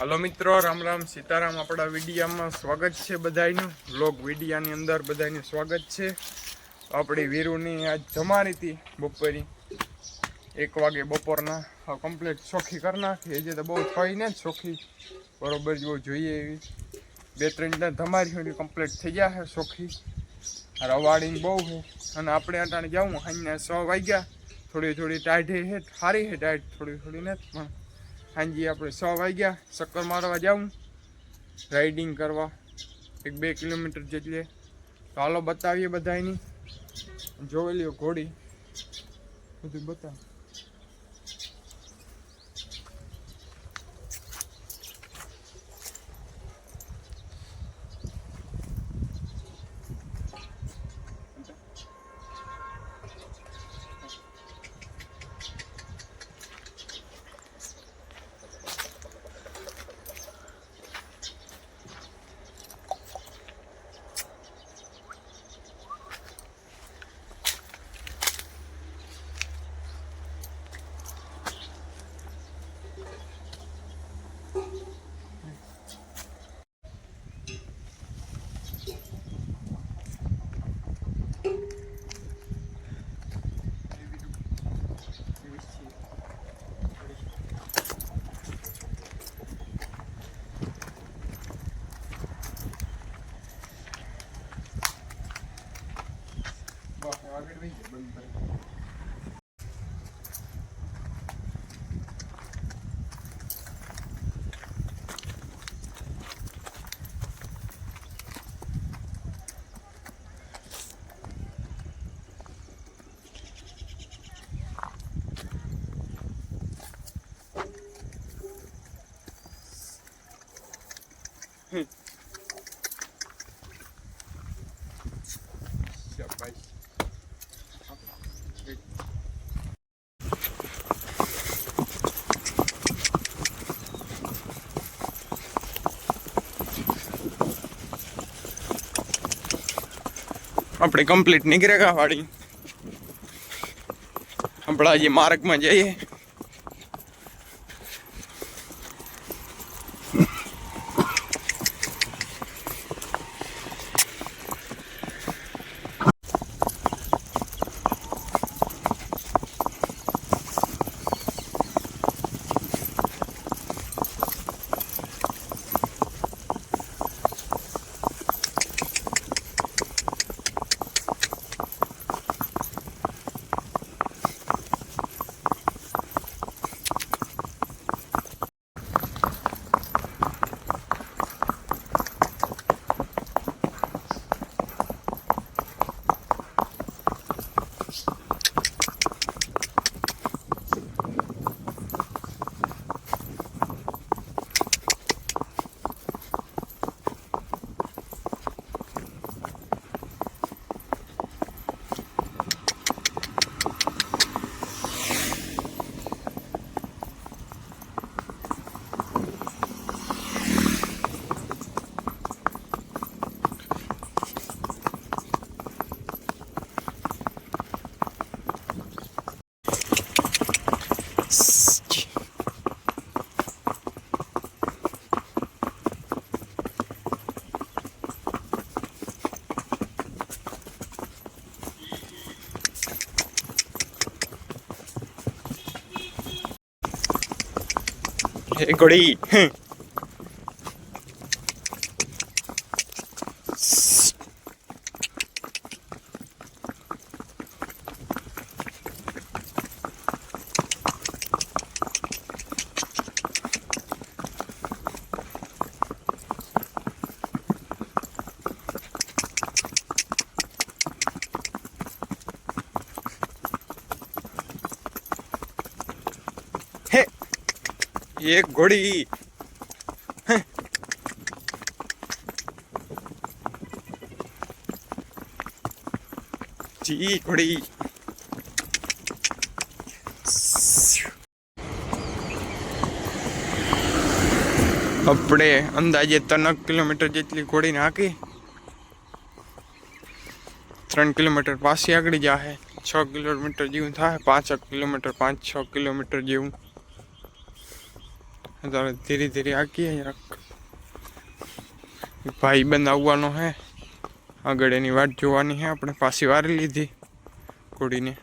Hello मित्रों, राम राम सीताराम। अपना विडिया में स्वागत है बधाईनु। व्लॉग विडिया नी अंदर बधाईनु स्वागत है। अपनी वीरूनी आज जमारी थी बपोरी 1 वागे बपोरना कम्प्लीट सोखी कर नाखी। हजे तो बहुत थई ने सोखी बरोबर जो જોઈએ એવી 2-3 ધમારી कम्प्लीट થઈ ગયા है सोखी। रवाड़ी बहु है અને આપણે અટાણે જાવું હાઈને 6 વાગ્યા। थोड़ी थोड़ी टाइट है, सारी है टाइट, थोड़ी थोड़ी नहीं पण हांजी આપણે 6 વાગ્યા ચક્કર મારવા જાઉં, રાઇડિંગ કરવા 1-2 કિલોમીટર જેટલી। તો હાલો બતાવીએ બધાયની। જોઈ લ્યો ઘોડી બધું બતાવ। अपने कम्प्लीट निकलेगा वाड़ी। अपना ये मार्ग में जाइए। घोड़ी एक घोड़ी जी घोड़ी। अपने अंदाजे 3 किलोमीटर जेटली घोड़ी हाकी 3 किलोमीटर पासी आगड़ी जाए। 6 किलोमीटर जेवुं थाय, 5 किलोमीटर 5-6 किलोमीटर जेवुं। धीरे धीरे आकीए भाई बंद आवવાનો है આગળ એની વાટ જોવાની है આપણે પાછી વારી લીધી ઘોડીને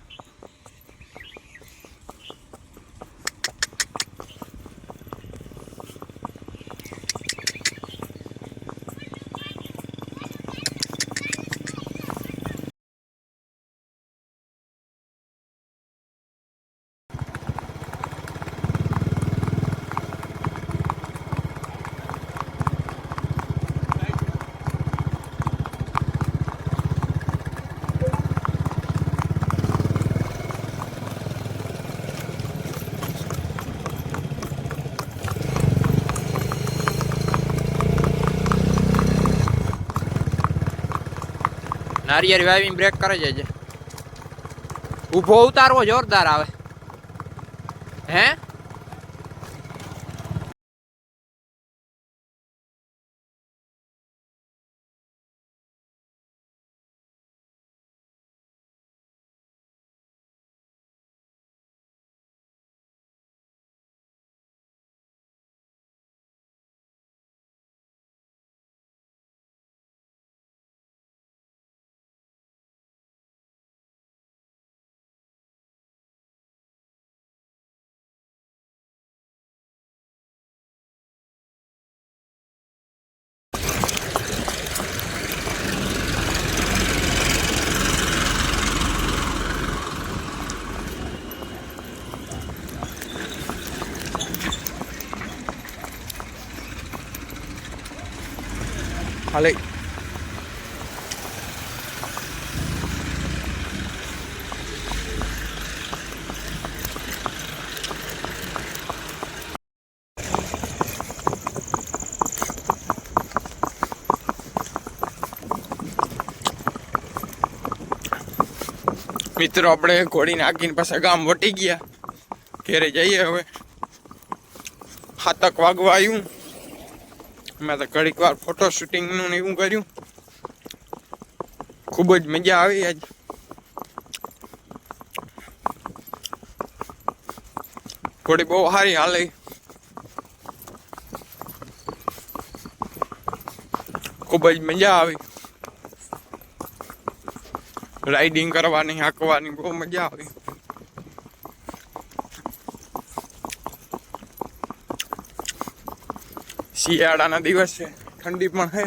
नारियल वावी ब्रेक करे जाए ऊभो उतारवो जोरदार आवे हैं હાલે મિત્રો આપણે ઘોડી નાખીને પાછા ગામ વટી ગયા ઘેરે જઈએ હવે 7 વાગવા આવ્યું मैं तो घड़ीक वार फोटो शूटिंग નું એવું કર્યું ખૂબ જ મજા આવી આજ ઘોડી બહુ સારી હાલે ખૂબ જ મજા આવી રાઇડિંગ કરવાની હાંકવાની બહુ મજા આવી શિયાળાના દિવસ છે ઠંડી પણ છે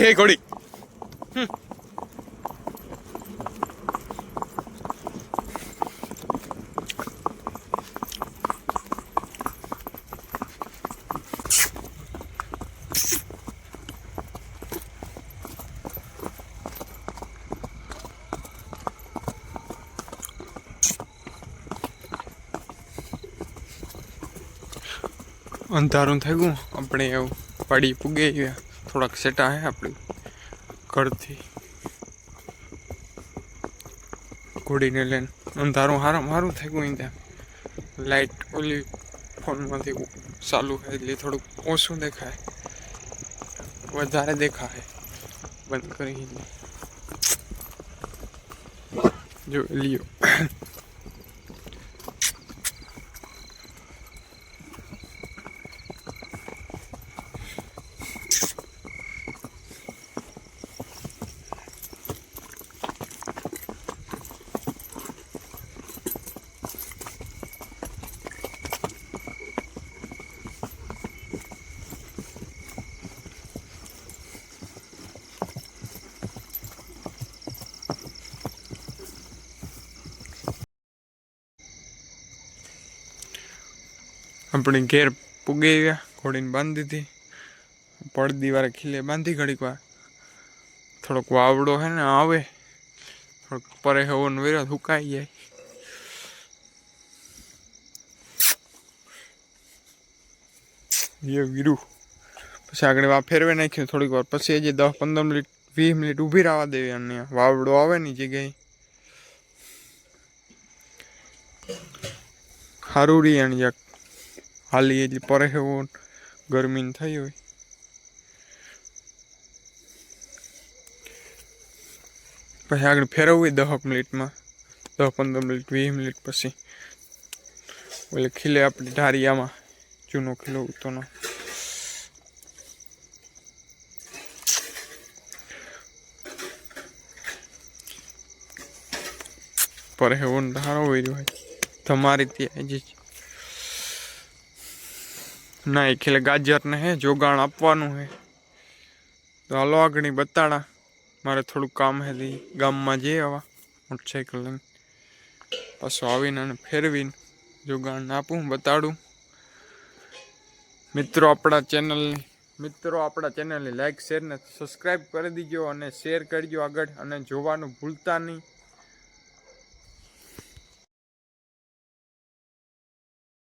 એ ઘોડી अंधारू थे गु अपने पड़ी पुगे थोड़ा सेटा है अपने घर थी घोड़ी ने लेन अंधारू हारम हारू थे गु इंदा लाइट ओली फोन में चालू है એટલે થોડું ઓછું દેખાય વધારે દેખાય બંધ કરી જો લિયો अपने घेर पुगे गया घोड़ी ने बांधी थी पड़दी वाले खिले बांधी घड़ी बार थोड़ोक वावड़ो है ना आवे थोड़ोक परे हवन वेरा हुकाई जाए ये वीरू पछी आगळे वा फेरवे नाख्यो थोड़ी वार पछी हजी 10-15 मिनिट 20 मिनिट ऊभी रवा देवी अने वावड़ो आवे नी जग्याए સારું રહી અને જરાક હાલી એટલી પરે એવો ગરમી થઈ હોય. પછી આગળ ફેરવવું 10 મિનિટમાં, 10-15 મિનિટ 20 મિનિટ પછી એટલે ખીલે આપણી ઢારિયામાં ચૂનો ખીલો ઉતરનો. પર એવો ધારો હોય તમારી ત્યાં જ ના એ ખીલે ગાજરને હે જોગાણ આપવાનું હે. તો હાલો આગળ બતાડા. મારે થોડું કામ હે ગામમાં જઈએ આવા મોટરસાઇકલ લઈને, પાછું આવીને અને ફેરવીને જોગાણ આપું બતાડું. મિત્રો આપણા ચેનલની લાઈક શેર ને સબસ્ક્રાઈબ કરી દીજો અને શેર કરજો આગળ, અને જોવાનું ભૂલતા નહીં.